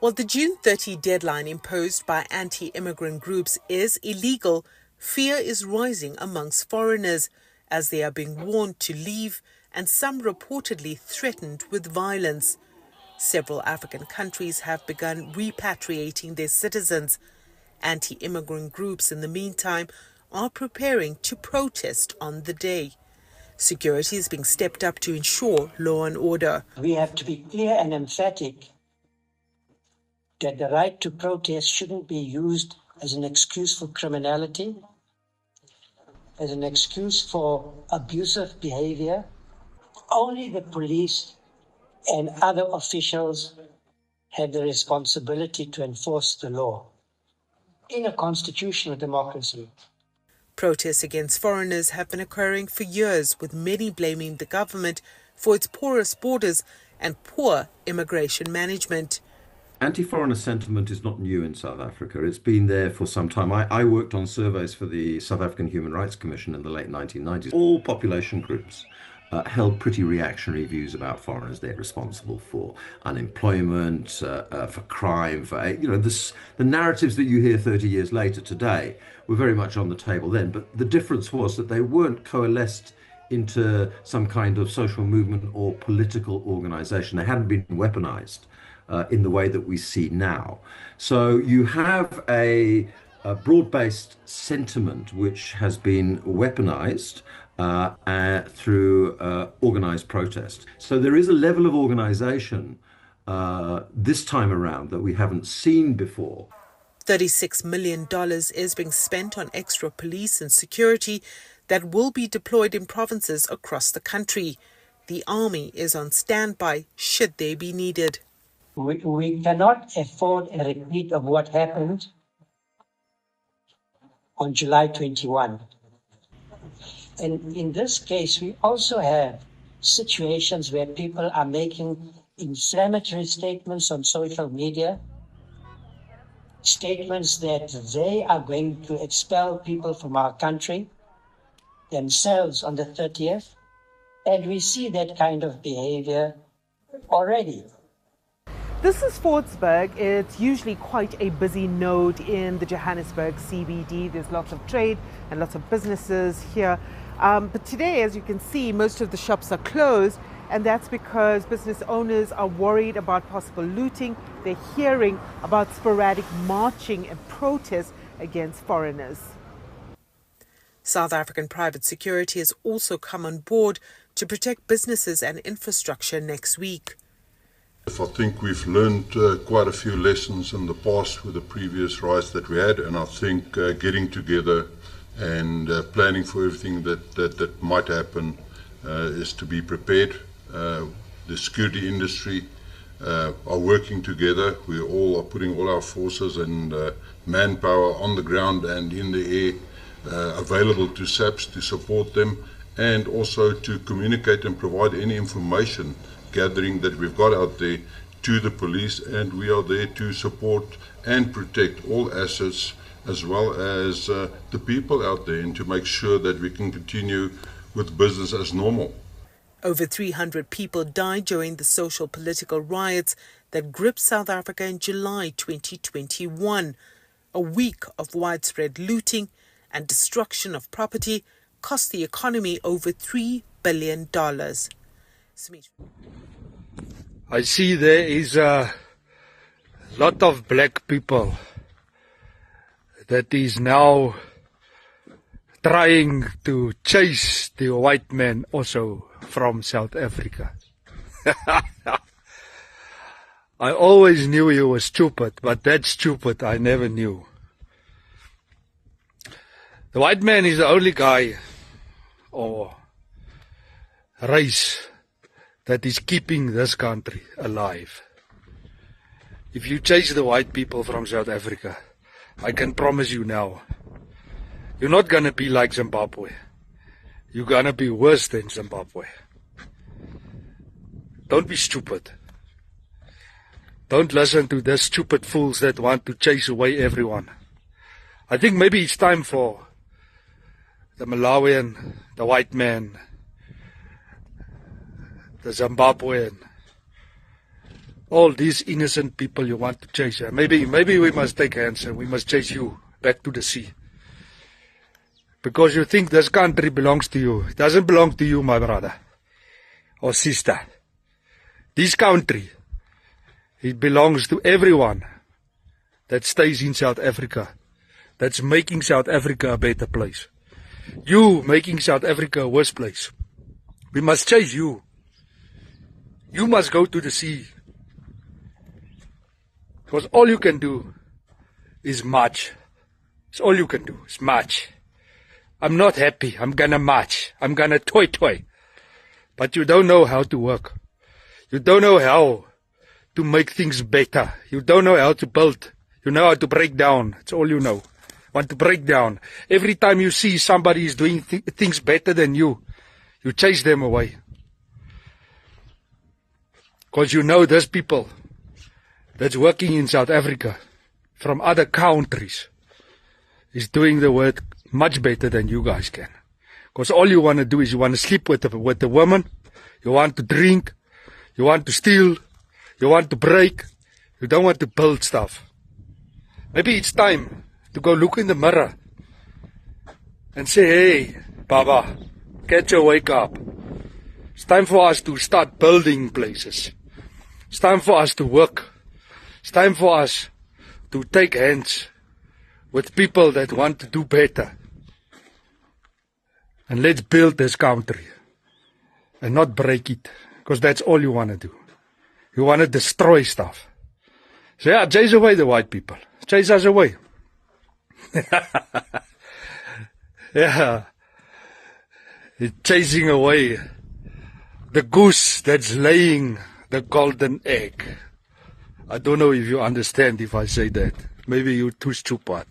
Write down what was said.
While the June 30 deadline imposed by anti-immigrant groups is illegal, fear is rising amongst foreigners as they are being warned to leave and some reportedly threatened with violence. Several African countries have begun repatriating their citizens. Anti-immigrant groups, in the meantime, are preparing to protest on the day. Security is being stepped up to ensure law and order. We have to be clear and emphatic that the right to protest shouldn't be used as an excuse for criminality, as an excuse for abusive behavior. Only the police and other officials have the responsibility to enforce the law in a constitutional democracy. Protests against foreigners have been occurring for years, with many blaming the government for its porous borders and poor immigration management. Anti-foreigner sentiment is not new in South Africa. It's been there for some time. I worked on surveys for the South African Human Rights Commission in the late 1990s. All population groups held pretty reactionary views about foreigners. They're responsible for unemployment, for crime, for the narratives that you hear 30 years later today were very much on the table then. But the difference was that they weren't coalesced into some kind of social movement or political organization. They hadn't been weaponized in the way that we see now. So you have a broad-based sentiment which has been weaponized through organized protest. So there is a level of organization this time around that we haven't seen before. $36 million is being spent on extra police and security that will be deployed in provinces across the country. The army is on standby should they be needed. We cannot afford a repeat of what happened on July 21. And in this case, we also have situations where people are making inflammatory statements on social media, statements that they are going to expel people from our country themselves on the 30th. And we see that kind of behavior already. This is Fordsburg. It's usually quite a busy node in the Johannesburg CBD. There's lots of trade and lots of businesses here. But today, as you can see, most of the shops are closed, and that's because business owners are worried about possible looting. They're hearing about sporadic marching and protests against foreigners. South African private security has also come on board to protect businesses and infrastructure next week. I think we've learned quite a few lessons in the past with the previous riots that we had, and I think getting together and planning for everything that might happen is to be prepared. The security industry are working together. We all are putting all our forces and manpower on the ground and in the air available to SAPS to support them, and also to communicate and provide any information gathering that we've got out there to the police, and we are there to support and protect all assets as well as the people out there, and to make sure that we can continue with business as normal. Over 300 people died during the social political riots that gripped South Africa in July 2021. A week of widespread looting and destruction of property cost the economy over $3 billion. I see there is a lot of black people that is now trying to chase the white man also from South Africa. I always knew he was stupid, but that stupid I never knew. The white man is the only guy or race that is keeping this country alive. If you chase the white people from South Africa, I can promise you now, you're not going to be like Zimbabwe. You're going to be worse than Zimbabwe. Don't be stupid. Don't listen to the stupid fools that want to chase away everyone. I think maybe it's time for the Malawian, the white man, the Zimbabwean, All these innocent people you want to chase. Maybe we must take hands and we must chase you back to the sea. Because you think this country belongs to you. It doesn't belong to you, my brother or sister. This country, it belongs to everyone that stays in South Africa, that's making South Africa a better place. You making South Africa a worse place. We must chase you. You must go to the sea. Because all you can do is march. It's all you can do is march. I'm not happy. I'm gonna march. I'm gonna toy. But you don't know how to work. You don't know how to make things better. You don't know how to build. You know how to break down. That's all you know. Want to break down. Every time you see somebody is doing things better than you chase them away. Because you know there's people that's working in South Africa from other countries is doing the work much better than you guys can. Because all you want to do is you want to sleep with the woman, you want to drink, you want to steal, you want to break, you don't want to build stuff. Maybe it's time to go look in the mirror and say, hey, Baba, get your wake up. It's time for us to start building places. It's time for us to work. It's time for us to take hands with people that want to do better. And let's build this country and not break it, because that's all you want to do. You want to destroy stuff. So yeah, chase away the white people. Chase us away. Yeah. It's chasing away the goose that's laying the golden egg. I don't know if you understand if I say that. Maybe you're too stupid.